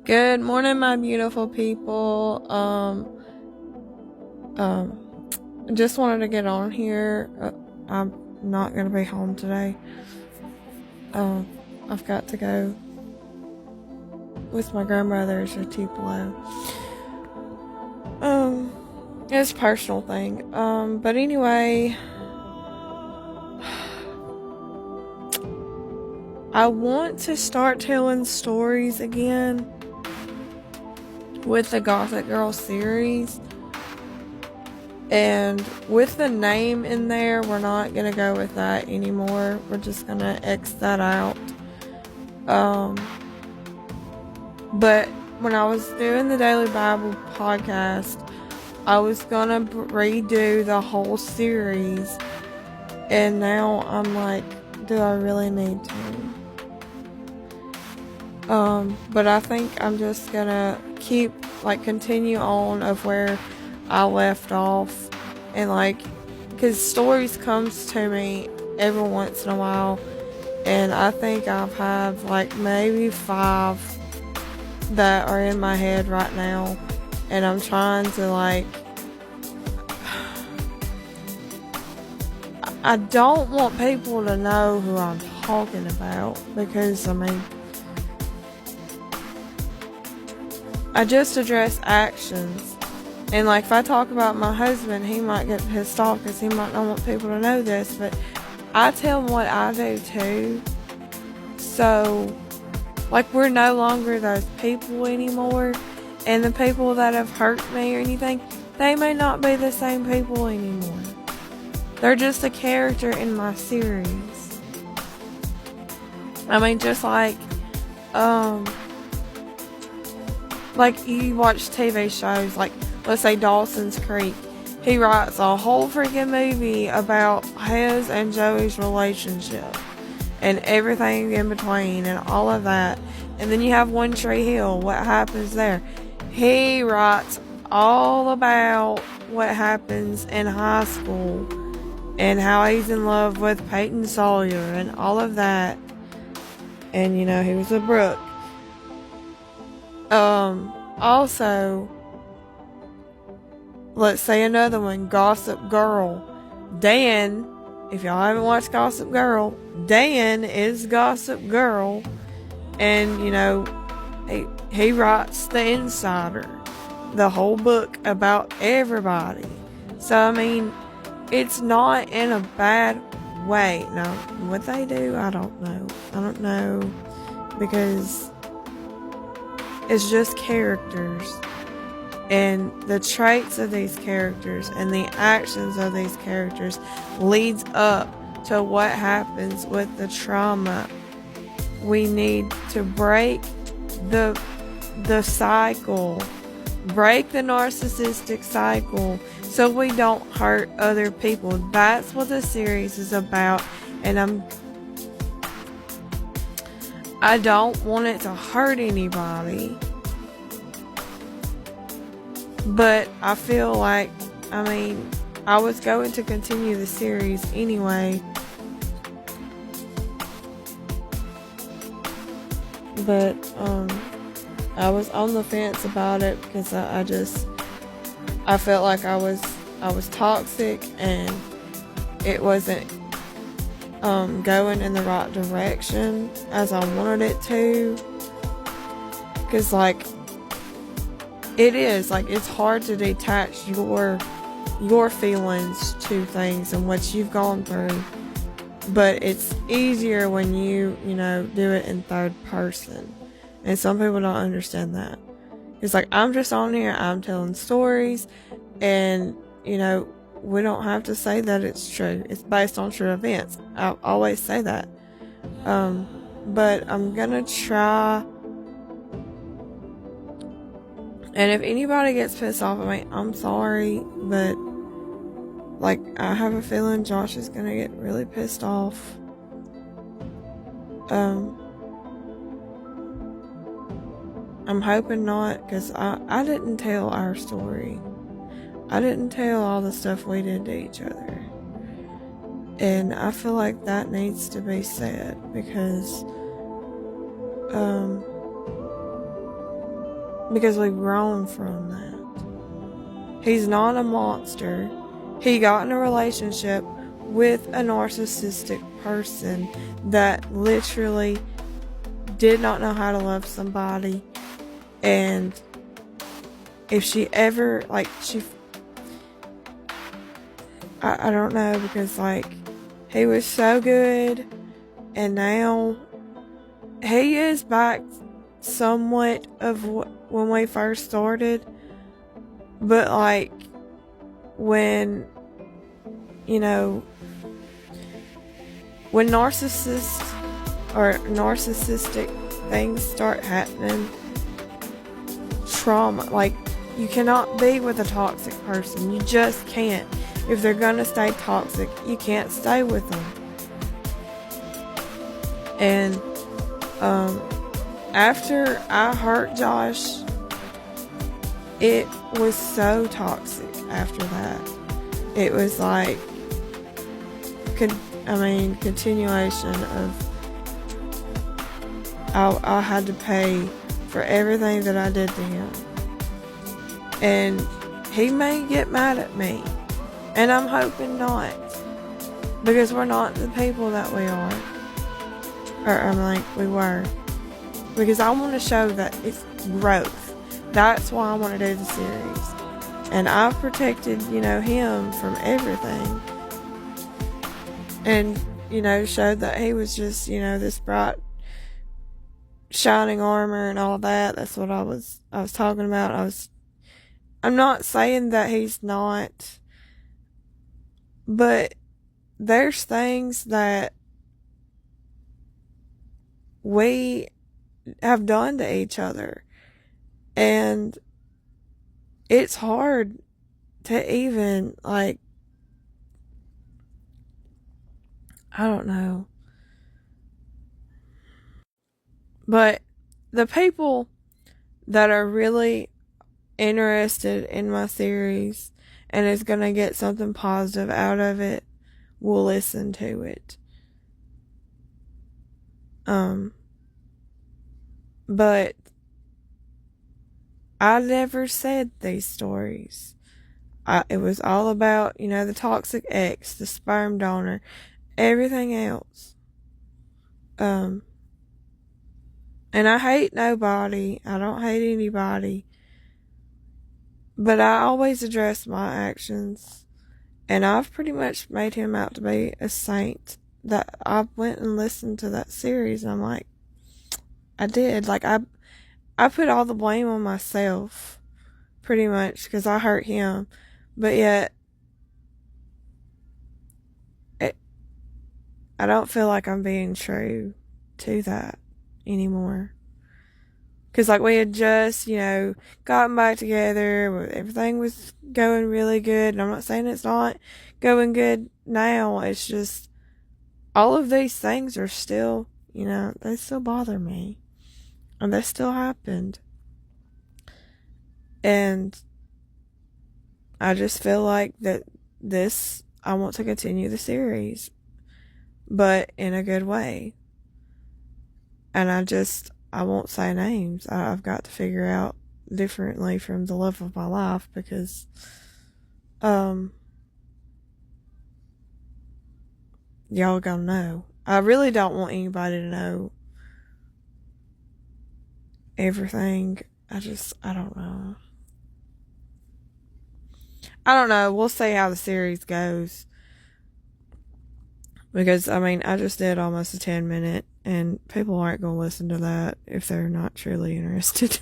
Good morning, my beautiful people. Just wanted to get on here. I'm not gonna be home today. I've got to go with my grandmother's at Tupelo. It's a personal thing. But anyway, I want to start telling stories again with the Gothic Girl series. And with the name in there, we're not going to go with that anymore. We're just going to X that out. But when I was doing the Daily Bible podcast, I was going to redo the whole series. And now I'm like, do I really need to? But I think I'm just going to continue on of where I left off, and because stories comes to me every once in a while, and I think I've have maybe 5 that are in my head right now, and I'm trying to I don't want people to know who I'm talking about, because I just address actions. And if I talk about my husband, he might get pissed off because he might not want people to know this, but I tell him what I do too. So, we're no longer those people anymore. And the people that have hurt me or anything, they may not be the same people anymore. They're just a character in my series. Just you watch TV shows, let's say Dawson's Creek. He writes a whole freaking movie about his and Joey's relationship and everything in between and all of that. And then you have One Tree Hill. What happens there? He writes all about what happens in high school and how he's in love with Peyton Sawyer and all of that. And he was a Brooke. Also, let's say another one, Gossip Girl. Dan, if y'all haven't watched Gossip Girl, Dan is Gossip Girl. And, he writes The Insider, the whole book about everybody. So, it's not in a bad way. Now, what they do, I don't know. I don't know, because it's just characters. And the traits of these characters and the actions of these characters leads up to what happens with the trauma. We need to break the cycle, break the narcissistic cycle, so we don't hurt other people. That's what the series is about, and I don't want it to hurt anybody. But I feel I was going to continue the series anyway. But, I was on the fence about it because I felt like I was toxic and it wasn't, going in the right direction as I wanted it to. Because, it is it's hard to detach your feelings to things and what you've gone through, but it's easier when you do it in third person, and some people don't understand that. It's I'm just on here, I'm telling stories, and we don't have to say that it's true. It's based on true events. I always say that. But I'm gonna try. And if anybody gets pissed off at me, I'm sorry, but I have a feeling Josh is gonna get really pissed off. I'm hoping not, because I didn't tell our story. I didn't tell all the stuff we did to each other. And I feel like that needs to be said, because because we've grown from that. He's not a monster. He got in a relationship with a narcissistic person that literally did not know how to love somebody. And if she ever, like, I don't know, because, like, he was so good, and now he is back somewhat of when we first started, but, like, when, you know, when narcissists or narcissistic things start happening, trauma, like, you cannot be with a toxic person. You just can't. If they're gonna stay toxic, you can't stay with them. And after I hurt Josh, it was so toxic after that. It was like, continuation of I had to pay for everything that I did to him. And he may get mad at me. And I'm hoping not. Because we're not the people that we are. Or we were. Because I want to show that it's growth. That's why I want to do the series. And I've protected, him from everything. And, showed that he was just, this bright, shining armor and all that. That's what I was talking about. I'm not saying that he's not, but there's things that we have done to each other, and it's hard to even, I don't know. But the people that are really interested in my series and is going to get something positive out of it will listen to it. But I never said these stories. It was all about, the toxic ex, the sperm donor, everything else. And I hate nobody. I don't hate anybody. But I always address my actions. And I've pretty much made him out to be a saint. That I went and listened to that series, and I'm like, I did. I put all the blame on myself, pretty much, because I hurt him. But yet, I don't feel like I'm being true to that anymore. Because, we had just, gotten back together. Everything was going really good. And I'm not saying it's not going good now. It's just, all of these things are still, they still bother me. And they still happened. And I just feel like that I want to continue the series. But in a good way. And I won't say names. I've got to figure out differently from the love of my life, because y'all gonna know. I really don't want anybody to know everything. I don't know. I don't know. We'll see how the series goes. Because, I just did almost a 10-minute, and people aren't going to listen to that if they're not truly interested.